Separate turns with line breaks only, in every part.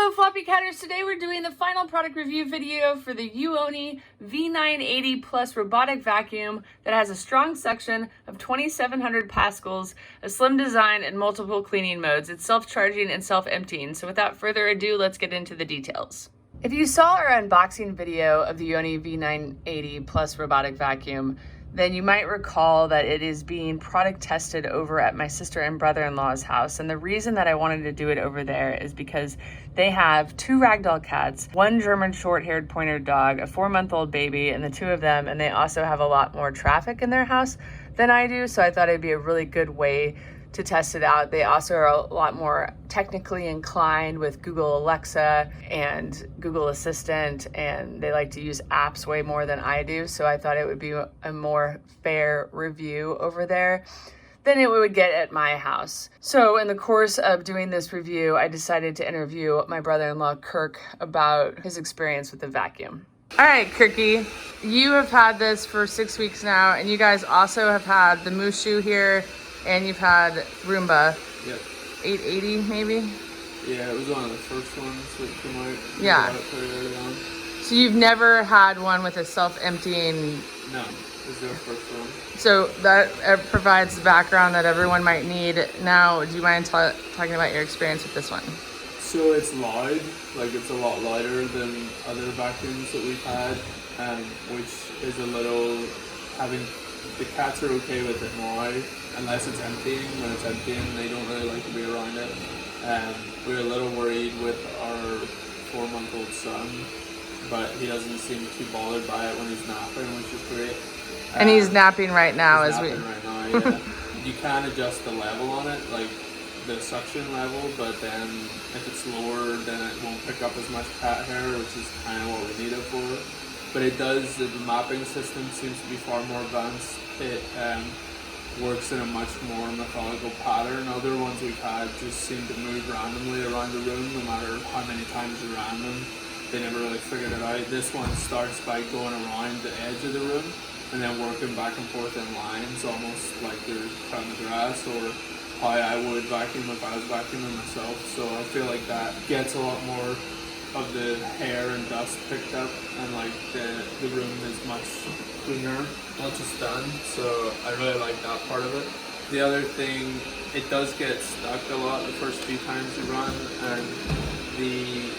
Hello Floppycatters, today we're doing the final product review video for the Uoni V980 Plus robotic vacuum that has a strong suction of 2700 pascals, a slim design, and multiple cleaning modes. It's self-charging and self-emptying, so without further ado, let's get into the details. If you saw our unboxing video of the Uoni V980 Plus robotic vacuum, then you might recall that it is being product tested over at my sister and brother-in-law's house. And the reason that I wanted to do it over there is because they have 2 Ragdoll cats, 1 German short-haired pointer dog, a 4-month-old baby, and the 2 of them, and they also have a lot more traffic in their house than I do, so I thought it'd be a really good way to test it out. They also are a lot more technically inclined with Google Alexa and Google Assistant, and they like to use apps way more than I do, so I thought it would be a more fair review over there than it would get at my house. So in the course of doing this review, I decided to interview my brother-in-law Kirk about his experience with the vacuum. All right, Kirky, you have had this for 6 weeks now, and you guys also have had the Moosoo here, and you've had Roomba.
Yep.
880 maybe?
Yeah, it was one of the first ones that came out.
Yeah.
Pretty early on.
So you've never had one with a self-emptying?
No, this is our first one.
So that provides the background that everyone might need. Now, do you mind talking about your experience with this one?
So it's loud, like it's a lot louder than other vacuums that we've had, which is a little, the cats are okay with it now, unless it's emptying. When it's emptying, they don't really like to be around it. We're a little worried with our 4-month-old son, but he doesn't seem too bothered by it when he's napping, which is great.
And he's napping right now
right now, yeah. You can adjust the level on it, like the suction level, but then if it's lower, then it won't pick up as much cat hair, which is kind of what we need it for. But it does, the mapping system seems to be far more advanced. It works in a much more methodical pattern. Other ones we've had just seem to move randomly around the room, no matter how many times you ran them. They never really figured it out. This one starts by going around the edge of the room and then working back and forth in lines, almost like you're cutting the grass, or how I would vacuum if I was vacuuming myself. So I feel like that gets a lot more of the hair and dust picked up, and like the room is much cleaner once it's done, so I really like that part of it. The other thing, it does get stuck a lot the first few times you run, and the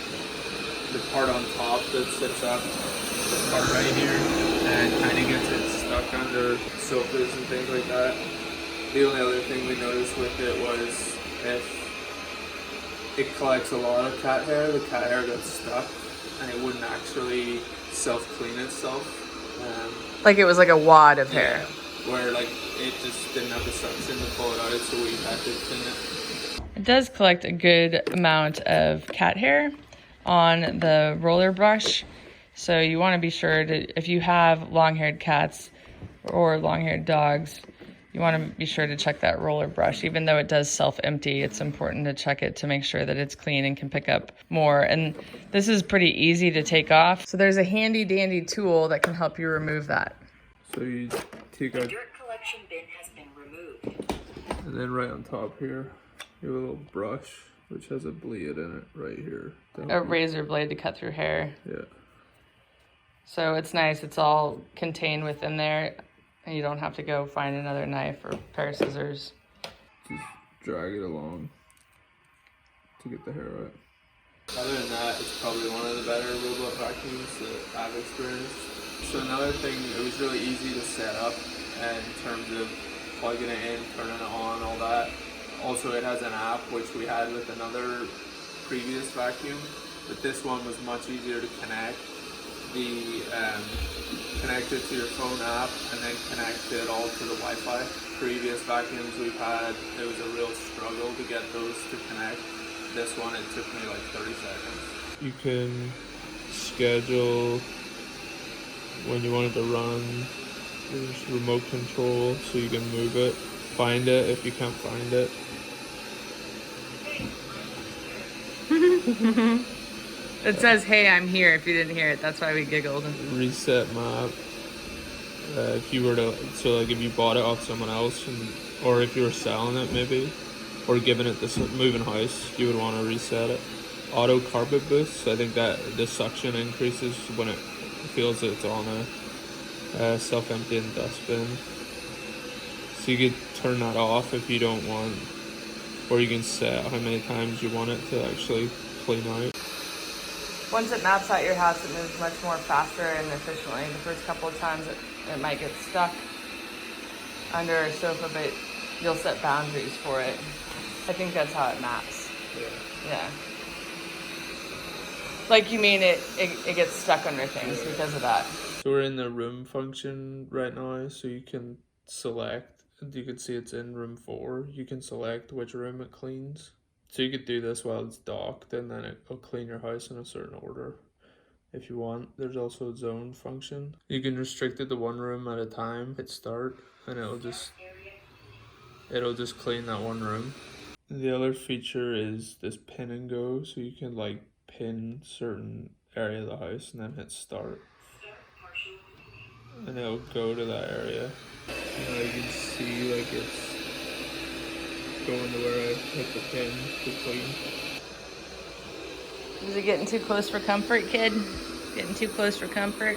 part on top that sits up, this part right here, and kind of gets it stuck under sofas and things like that. The only other thing we noticed with it was if it collects a lot of cat hair, the cat hair gets stuck and it wouldn't actually self-clean itself.
Like it was like a wad of hair.
Where like it just didn't have the suction to pull it out, so we had to clean it. It
does collect a good amount of cat hair on the roller brush. So you want to be sure to, if you have long-haired cats or long-haired dogs, you want to be sure to check that roller brush. Even though it does self-empty, it's important to check it to make sure that it's clean and can pick up more. And this is pretty easy to take off. So there's a handy dandy tool that can help you remove that.
So you take out,
The dirt collection bin has been removed.
and then right on top here, you have a little brush which has a bleed in it right here.
A razor blade to cut through hair.
Yeah.
So it's nice, it's all contained within there. And you don't have to go find another knife or pair of scissors.
Just drag it along to get the hair out. Other than that, it's probably one of the better robot vacuums that I've experienced. So another thing, it was really easy to set up in terms of plugging it in, turning it on, all that. Also, it has an app, which we had with another previous vacuum, but this one was much easier to connect. Connect it to your phone app and then connect it all to the Wi-Fi. Previous vacuums we've had, it was a real struggle to get those to connect. This one, it took me like 30 seconds. You can schedule when you want it to run. There's remote control, so you can move it, find it if you can't find it.
It says, hey, I'm here, if you didn't hear it. That's why we giggled.
Reset map. If you were to, so like if you bought it off someone else, or if you were selling it maybe, or giving it this moving house, you would want to reset it. auto carpet boost. I think that the suction increases when it feels that it's on a self-emptying dustbin. So you could turn that off if you don't want, or you can set how many times you want it to actually clean out.
Once it maps out your house, it moves much more faster and efficiently. The first couple of times it might get stuck under a sofa, but you'll set boundaries for it. I think that's how it maps. Yeah. Like you mean it gets stuck under things because of that.
So we're in the room function right now, so you can select, you can see it's in room 4. You can select which room it cleans. So you could do this while it's docked, and then it'll clean your house in a certain order if you want. There's also a zone function. You can restrict it to one room at a time, hit start, and it'll just clean that one room. The other feature is this pin and go, so you can like pin certain area of the house and then hit start. And it'll go to that area. Now you can see like it's going to where I hit the pin to clean.
Is it getting too close for comfort, kid? Getting too close for comfort?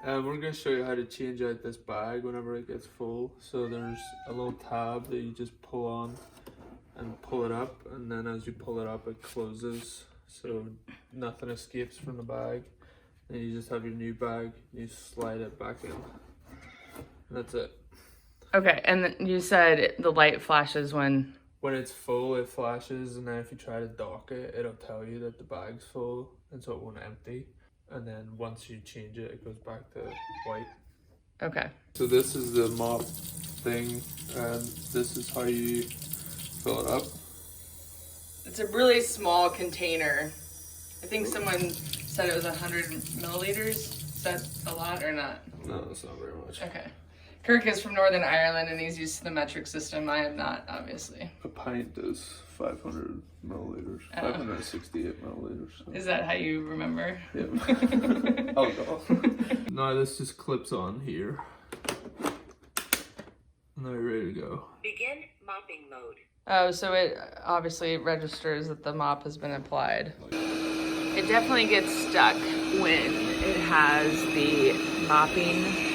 We're going to show you how to change out this bag whenever it gets full. So there's a little tab that you just pull on and pull it up, and then as you pull it up it closes so nothing escapes from the bag. Then you just have your new bag, you slide it back in. And that's it.
Okay, and then you said the light flashes when
it's full, it flashes, and then if you try to dock it, it'll tell you that the bag's full, and so it won't empty. And then once you change it, it goes back to white.
Okay.
So this is the mop thing, and this is how you fill it up.
It's a really small container. I think someone said it was 100 milliliters. Is that a lot or not?
No, that's not very much.
Okay. Kirk is from Northern Ireland and he's used to the metric system. I am not, obviously.
A pint is 500 milliliters, 568 milliliters. So.
Is that how you remember?
Yeah. Alcohol. Now this just clips on here. Now you're ready to go.
Begin mopping mode.
Oh, so it obviously registers that the mop has been applied. It definitely gets stuck when it has the mopping.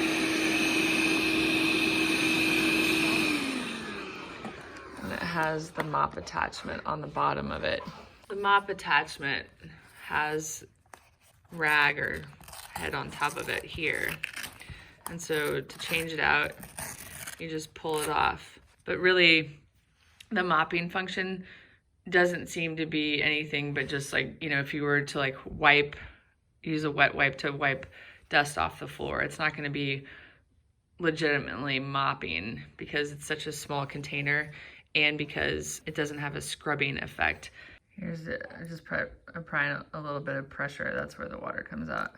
Has the mop attachment on the bottom of it. The mop attachment has rag or head on top of it here. And so to change it out, you just pull it off. But really, the mopping function doesn't seem to be anything but just like, you know, if you were to like use a wet wipe to wipe dust off the floor, it's not gonna be legitimately mopping because it's such a small container and because it doesn't have a scrubbing effect. Here's it. I just applying a little bit of pressure. That's where the water comes out.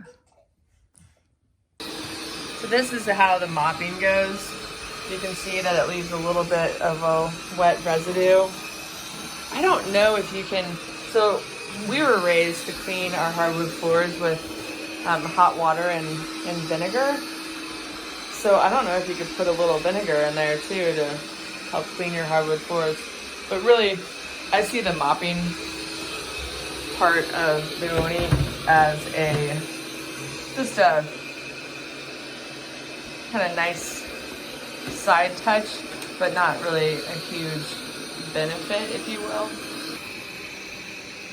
So this is how the mopping goes. You can see that it leaves a little bit of a wet residue. I don't know if you can, so we were raised to clean our hardwood floors with hot water and vinegar. So I don't know if you could put a little vinegar in there too to help clean your hardwood floors. But really, I see the mopping part of the Uoni as just a kind of nice side touch, but not really a huge benefit, if you will.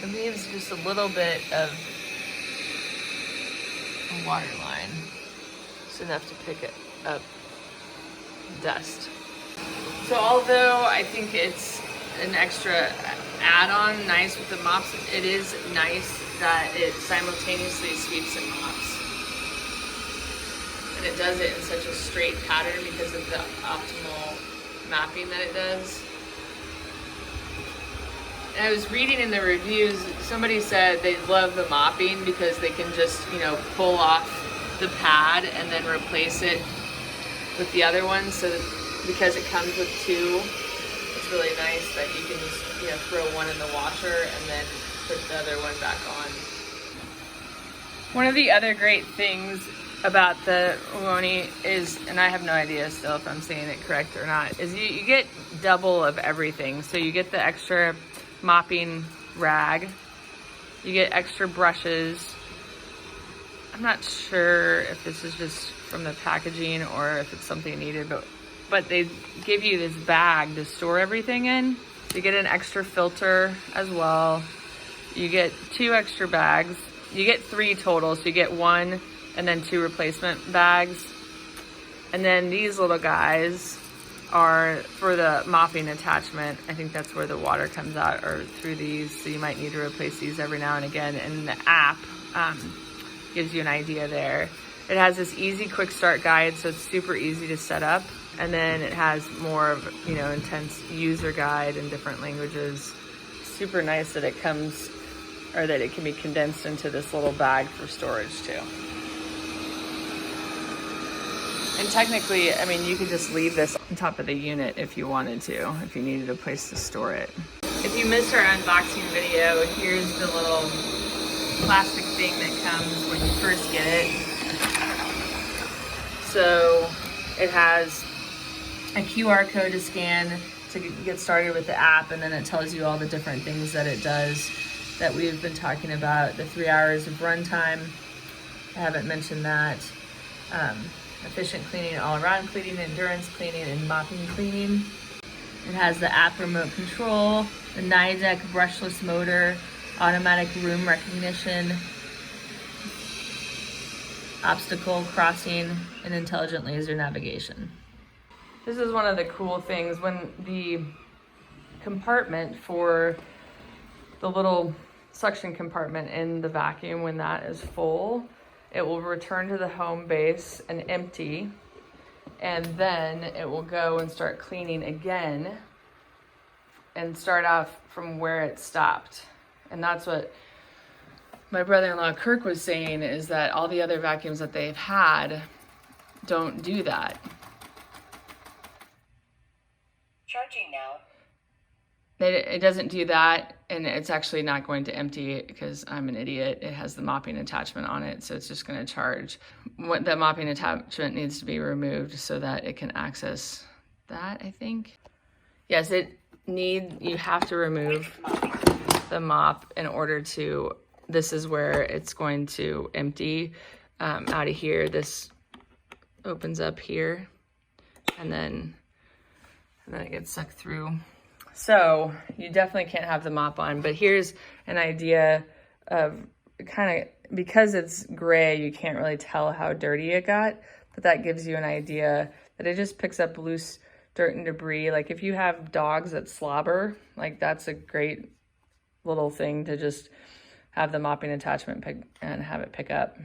It leaves just a little bit of a water line. It's enough to pick it up dust. So although I think it's an extra add-on nice with the mops, it is nice that it simultaneously sweeps and mops. And it does it in such a straight pattern because of the optimal mapping that it does. And I was reading in the reviews, somebody said they love the mopping because they can just, you know, pull off the pad and then replace it with the other one. So that, because it comes with two, it's really nice that you can just, you know, throw one in the washer and then put the other one back on. One of the other great things about the Uoni is, and I have no idea still if I'm saying it correct or not, is you get double of everything. So you get the extra mopping rag, You get extra brushes. I'm not sure if this is just from the packaging or if it's something needed, but they give you this bag to store everything in. You get an extra filter as well. You get 2 extra bags. You get 3 total, so you get 1 and then 2 replacement bags. And then these little guys are for the mopping attachment. I think that's where the water comes out, or through these, so you might need to replace these every now and again. And the app gives you an idea there. It has this easy quick start guide, so it's super easy to set up. And then it has more of, you know, intense user guide in different languages. Super nice that it comes, or that it can be condensed into this little bag for storage too. And technically, I mean, you could just leave this on top of the unit if you wanted to, if you needed a place to store it. If you missed our unboxing video, here's the little plastic thing that comes when you first get it. So it has a QR code to scan to get started with the app, and then it tells you all the different things that it does that we've been talking about. The 3 hours of runtime, I haven't mentioned that. Efficient cleaning, all-around cleaning, endurance cleaning, and mopping cleaning. It has the app remote control, the Nidec brushless motor, automatic room recognition, obstacle crossing, and intelligent laser navigation. This is one of the cool things. When the compartment for the little suction compartment in the vacuum, when that is full, it will return to the home base and empty, and then it will go and start cleaning again and start off from where it stopped. And that's what my brother-in-law Kirk was saying, is that all the other vacuums that they've had don't do that.
Charging now.
It doesn't do that, and it's actually not going to empty it because I'm an idiot. It has the mopping attachment on it, so it's just going to charge. The mopping attachment needs to be removed so that it can access that, I think. Yes, you have to remove the mop in order to, this is where it's going to empty out of here. This opens up here, and then it gets sucked through. So you definitely can't have the mop on, but here's an idea of kind of, because it's gray, you can't really tell how dirty it got, but that gives you an idea that it just picks up loose dirt and debris. Like if you have dogs that slobber, like that's a great little thing to just have the mopping attachment and have it pick up.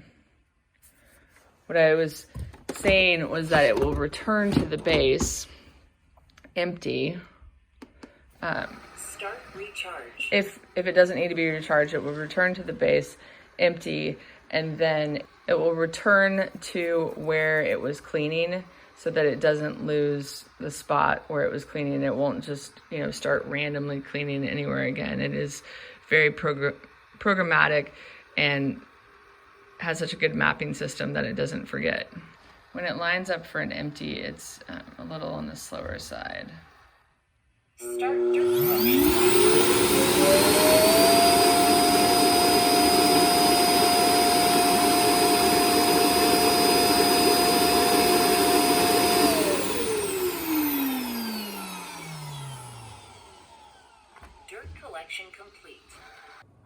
What I was saying was that it will return to the base empty.
Start recharge.
If it doesn't need to be recharged, it will return to the base empty, and then it will return to where it was cleaning so that it doesn't lose the spot where it was cleaning. It won't just, you know, start randomly cleaning anywhere again. It is very programmatic and has such a good mapping system that it doesn't forget. When it lines up for an empty, it's a little on the slower side.
Start dirt collection. Dirt collection complete.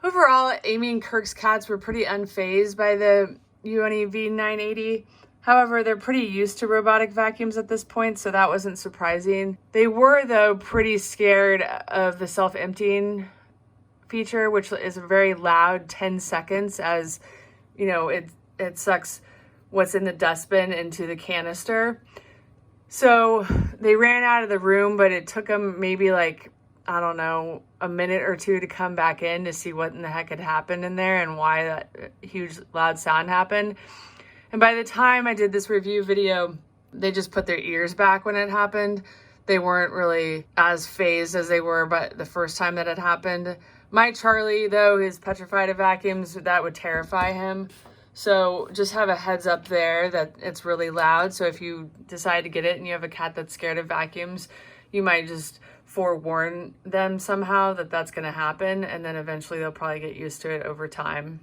Overall, Amy and Kirk's cats were pretty unfazed by the Uoni V980. However, they're pretty used to robotic vacuums at this point, so that wasn't surprising. They were, though, pretty scared of the self-emptying feature, which is a very loud 10 seconds, as, you know, it sucks what's in the dustbin into the canister. So they ran out of the room, but it took them maybe like, I don't know, a minute or two to come back in to see what in the heck had happened in there and why that huge loud sound happened. And by the time I did this review video, they just put their ears back when it happened. They weren't really as phased as they were but the first time that it happened. My Charlie, though, is petrified of vacuums. That would terrify him. So just have a heads up there that it's really loud. So if you decide to get it and you have a cat that's scared of vacuums, you might just forewarn them somehow that that's going to happen, and then eventually they'll probably get used to it over time.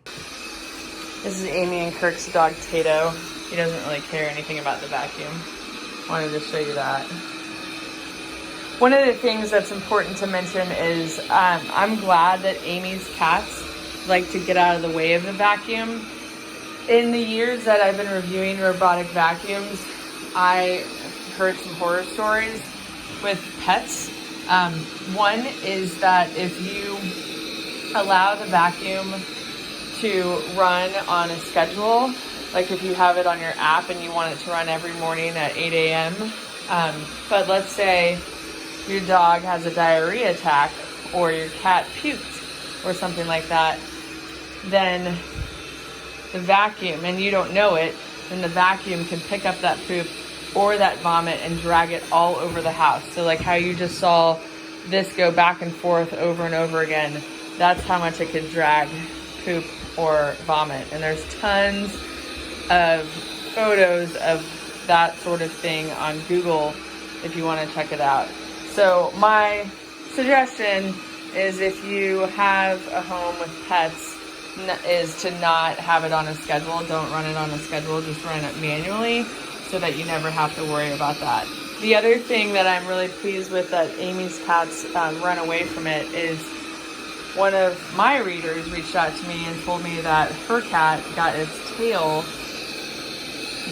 This is Amy and Kirk's dog Tato. He doesn't really care anything about the vacuum. Wanted to show you that. One of the things that's important to mention is I'm glad that Amy's cats like to get out of the way of the vacuum. In the years that I've been reviewing robotic vacuums, I heard some horror stories with pets. One is that if you allow the vacuum to run on a schedule, like if you have it on your app and you want it to run every morning at 8 a.m., but let's say your dog has a diarrhea attack or your cat puked or something like that, then the vacuum, and you don't know it, then the vacuum can pick up that poop or that vomit and drag it all over the house. So like how you just saw this go back and forth over and over again, that's how much it could drag poop or vomit. And there's tons of photos of that sort of thing on Google if you want to check it out. So my suggestion is if you have a home with pets, is to not have it on a schedule. Don't run it on a schedule, just run it manually so that you never have to worry about that. The other thing that I'm really pleased with that Amy's cats run away from it is one of my readers reached out to me and told me that her cat got its tail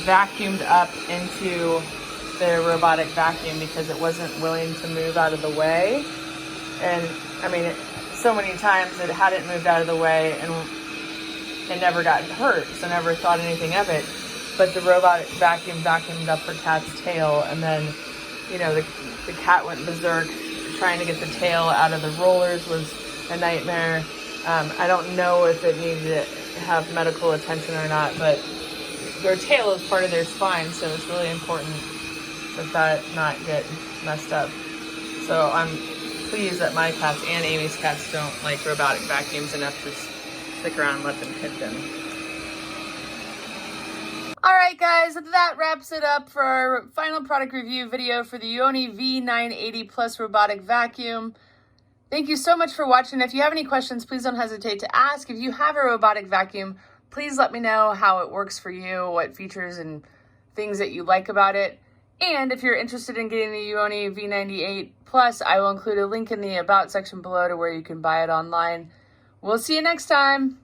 vacuumed up into the robotic vacuum because it wasn't willing to move out of the way. And I mean, so many times it hadn't moved out of the way and it never got hurt, so never thought anything of it. But the robotic vacuum vacuumed up her cat's tail, and then, you know, the cat went berserk. Trying to get the tail out of the rollers was a nightmare. I don't know if it needed to have medical attention or not, but their tail is part of their spine, so it's really important that not get messed up. So I'm pleased that my cats and Amy's cats don't like robotic vacuums enough to stick around and let them hit them. Alright guys, that wraps it up for our final product review video for the Uoni V980 Plus robotic vacuum. Thank you so much for watching. If you have any questions, please don't hesitate to ask. If you have a robotic vacuum, please let me know how it works for you, what features and things that you like about it. And if you're interested in getting the Uoni V980 Plus, I will include a link in the About section below to where you can buy it online. We'll see you next time.